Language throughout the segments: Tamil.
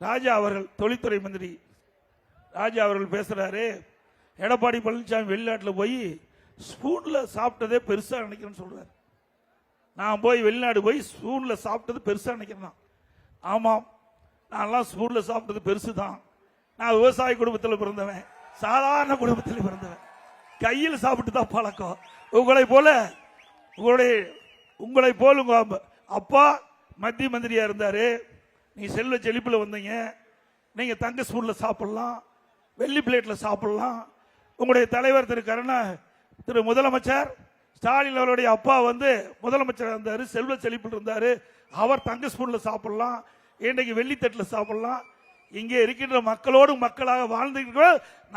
ராஜா அவர்கள், தொழில்துறை மந்திரி ராஜா அவர்கள் பேசுறாரு, எடப்பாடி பழனிசாமி வெளிநாட்டில் போய் ஸ்பூன்ல சாப்பிட்டதே பெருசா நினைக்கிறேன்னு சொல்றாரு. நான் போய் வெளிநாடு போய் ஸ்பூன்ல சாப்பிட்டது பெருசா நினைக்கிறேன். ஆமாம், நான்லாம் ஸ்பூன்ல சாப்பிட்டது பெருசு தான். நான் விவசாய குடும்பத்தில் பிறந்தவன், சாதாரண குடும்பத்தில் பிறந்தவன். கையில் சாப்பிட்டு தான் பழக்கம். உங்களை போல உங்க அப்பா மத்திய மந்திரியா இருந்தாரு. நீ செல்வ செழிப்புல வந்தீங்க. நீங்க தங்க ஸ்பூன்ல சாப்பிடலாம், வெள்ளி பிளேட்ல சாப்பிடலாம். உங்களுடைய தலைவர் திரு முதலமைச்சர் ஸ்டாலின் அவருடைய அப்பா முதலமைச்சர் இருந்தாரு, செல்வ செழிப்பில் இருந்தாரு. அவர் தங்க ஸ்பூன்ல சாப்பிடலாம், இன்றைக்கு வெள்ளித்தட்டில் சாப்பிடலாம். இங்கே இருக்கின்ற மக்களோடு மக்களாக வாழ்ந்து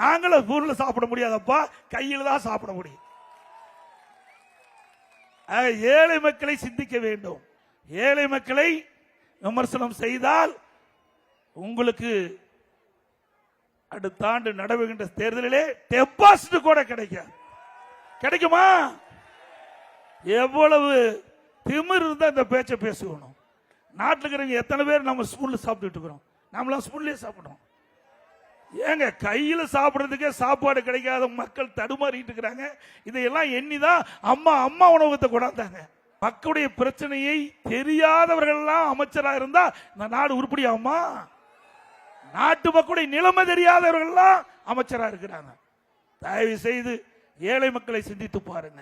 நாங்களும் ஸ்பூன்ல சாப்பிட முடியாதப்பா, கையில் தான் சாப்பிட முடியும். ஏழை மக்களை சிந்திக்க வேண்டும். ஏழை மக்களை விமர்சனம் செய்தால் உங்களுக்கு அடுத்த ஆண்டு நடைபெறுகின்ற தேர்தலிலே டெபாசிட் கூட கிடைக்குமா? எவ்வளவு திமிர் இருந்தா இந்த பேச்சை பேசணும். நாட்டில் இருக்கிறவங்க எத்தனை பேர் நம்ம ஸ்பூன்ல சாப்பிட்டு இருக்கிறோம்? நம்மளாம் ஸ்பூன்லயே சாப்பிடுறோம். ஏங்க, கையில சாப்பிடுறதுக்கே சாப்பாடு கிடைக்காத மக்கள் தடுமாறிட்டு இருக்கிறாங்க. இதையெல்லாம் எண்ணிதான் அம்மா உணவகத்தை கொண்டாந்தாங்க. மக்களுடைய பிரச்சனையை தெரியாதவர்கள் எல்லாம் அமைச்சரா இருந்தா இந்த நாடு உருப்படியாகுமா? நாட்டு மக்களுடைய நிலைமை தெரியாதவர்கள் எல்லாம் அமைச்சரா இருக்கிறாங்க. தயவு செய்து ஏழை மக்களை சிந்தித்து பாருங்க.